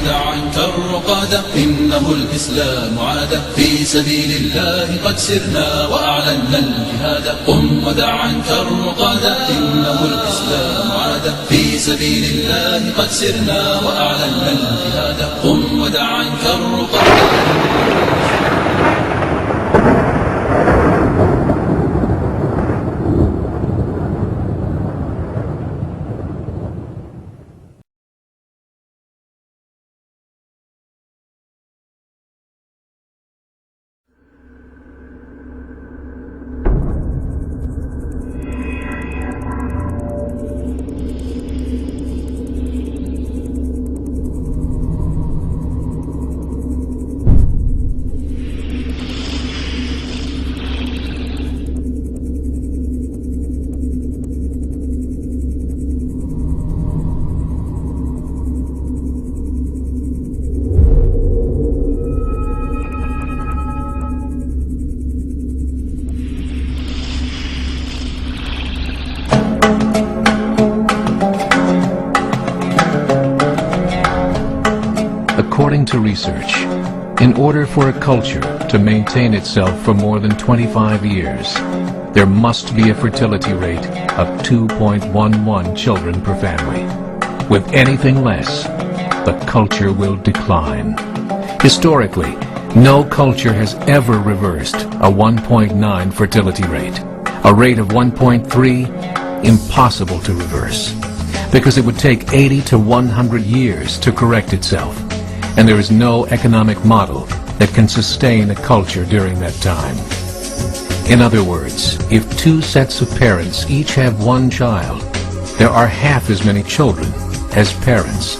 ودع عنك الرقاد إنه الإسلام عاد في سبيل الله قد سرنا وأعلنا الجهاد قم ودع عنك الرقاد إنه الإسلام عاد في سبيل الله قد سرنا وأعلنا الجهاد قم ودع عنك الرقاد. According to research, in order for a culture to maintain itself for more than 25 years, there must be a fertility rate of 2.11 children per family. With anything less, the culture will decline. Historically, no culture has ever reversed a 1.9 fertility rate. A rate of 1.3, impossible to reverse, because it would take 80 to 100 years to correct itself. And there is no economic model that can sustain a culture during that time. In other words, if two sets of parents each have one child, there are half as many children as parents.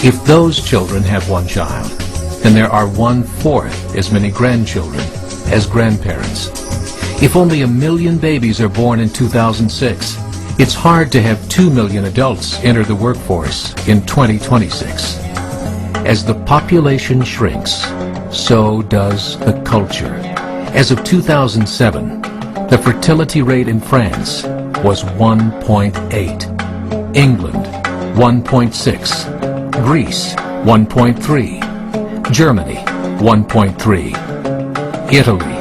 If those children have one child, then there are 1/4 as many grandchildren as grandparents. If only 1 million babies are born in 2006, it's hard to have 2 million adults enter the workforce in 2026. As the population shrinks, so does the culture. As of 2007, the fertility rate in France was 1.8, England 1.6, Greece 1.3, Germany 1.3, Italy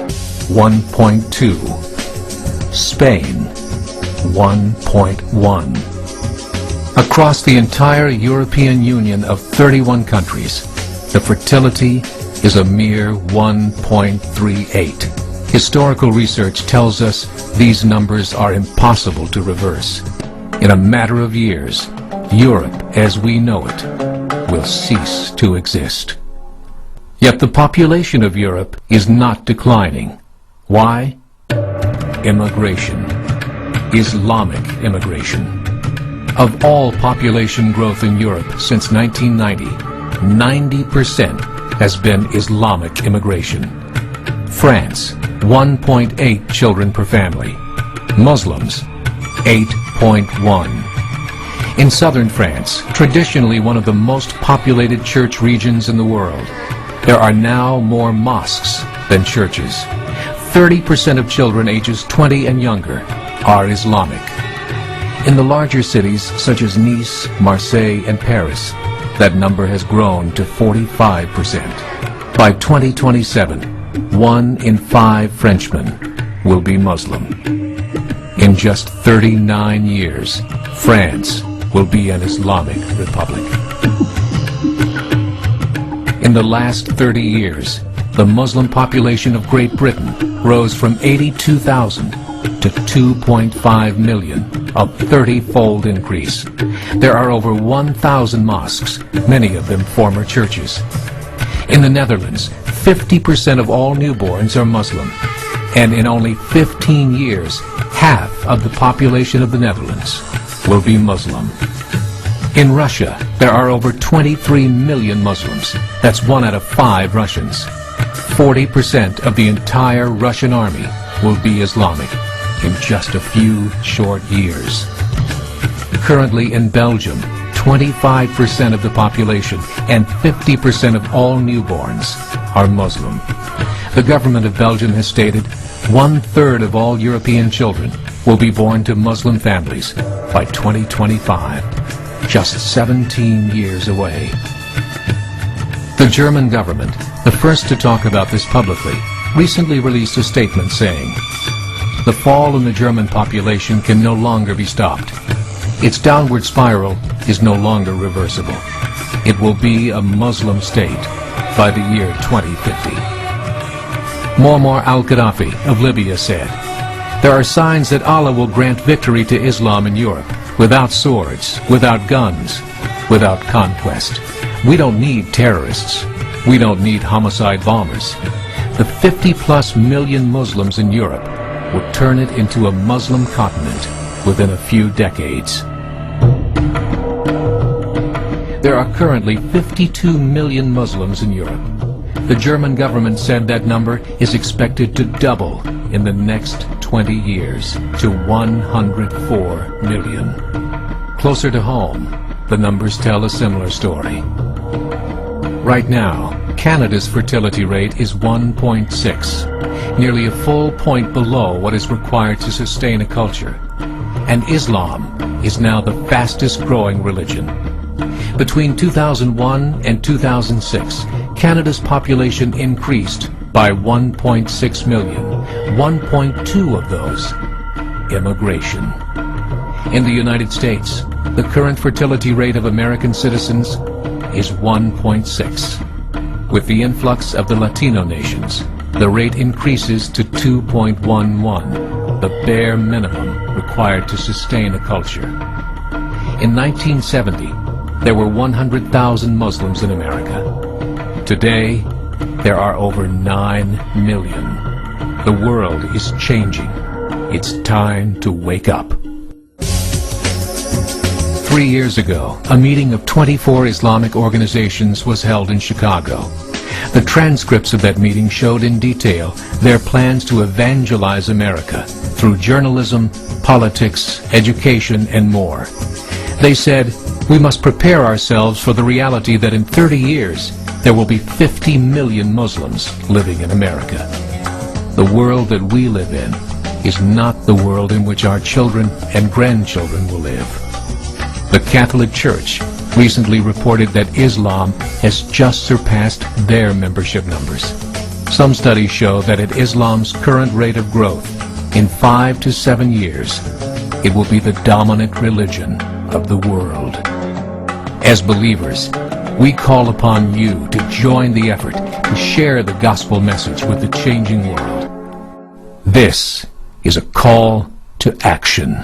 1.2, Spain 1.1. Across the entire European Union of 31 countries, the fertility is a mere 1.38. Historical research tells us these numbers are impossible to reverse. In a matter of years, Europe as we know it will cease to exist. Yet the population of Europe is not declining. Why? Immigration. Islamic immigration. Of all population growth in Europe since 1990, 90% has been Islamic immigration. France, 1.8 children per family. Muslims, 8.1. In southern France, traditionally one of the most populated church regions in the world, there are now more mosques than churches. 30% of children ages 20 and younger are Islamic. In the larger cities such as Nice, Marseille, and Paris, that number has grown to 45%. By 2027, 1 in 5 Frenchmen will be Muslim. In just 39 years, France will be an Islamic republic. In the last 30 years, the Muslim population of Great Britain rose from 82,000 to 2.5 million, a 30-fold increase. There are over 1,000 mosques, many of them former churches. In the Netherlands, 50% of all newborns are Muslim, and in only 15 years, half of the population of the Netherlands will be Muslim. In Russia, there are over 23 million Muslims. That's 1 out of 5 Russians. 40% of the entire Russian army will be Islamic in just a few short years. Currently in Belgium, 25% of the population and 50% of all newborns are Muslim. The government of Belgium has stated 1/3 of all European children will be born to Muslim families by 2025, just 17 years away. The German government, the first to talk about this publicly, recently released a statement saying, "The fall in the German population can no longer be stopped. Its downward spiral is no longer reversible. It will be a Muslim state by the year 2050. Muammar al-Gaddafi of Libya said, "There are signs that Allah will grant victory to Islam in Europe, without swords, without guns, without conquest. We don't need terrorists. We don't need homicide bombers. The 50+ million Muslims in Europe will turn it into a Muslim continent within a few decades." There are currently 52 million Muslims in Europe. The German government said that number is expected to double in the next 20 years to 104 million. Closer to home, the numbers tell a similar story. Right now, Canada's fertility rate is 1.6, nearly a full point below what is required to sustain a culture. And Islam is now the fastest growing religion. Between 2001 and 2006, Canada's population increased by 1.6 million, 1.2 of those immigration. In the United States, the current fertility rate of American citizens is 1.6. With the influx of the Latino nations, the rate increases to 2.11, the bare minimum required to sustain a culture. In 1970, there were 100,000 Muslims in America. Today, there are over 9 million. The world is changing. It's time to wake up. 3 years ago, a meeting of 24 Islamic organizations was held in Chicago. The transcripts of that meeting showed in detail their plans to evangelize America through journalism, politics, education, and more. They said, "We must prepare ourselves for the reality that in 30 years, there will be 50 million Muslims living in America. The world that we live in is not the world in which our children and grandchildren will live." The Catholic Church recently reported that Islam has just surpassed their membership numbers. Some studies show that at Islam's current rate of growth, in 5 to 7 years, it will be the dominant religion of the world. As believers, we call upon you to join the effort to share the gospel message with the changing world. This is a call to action.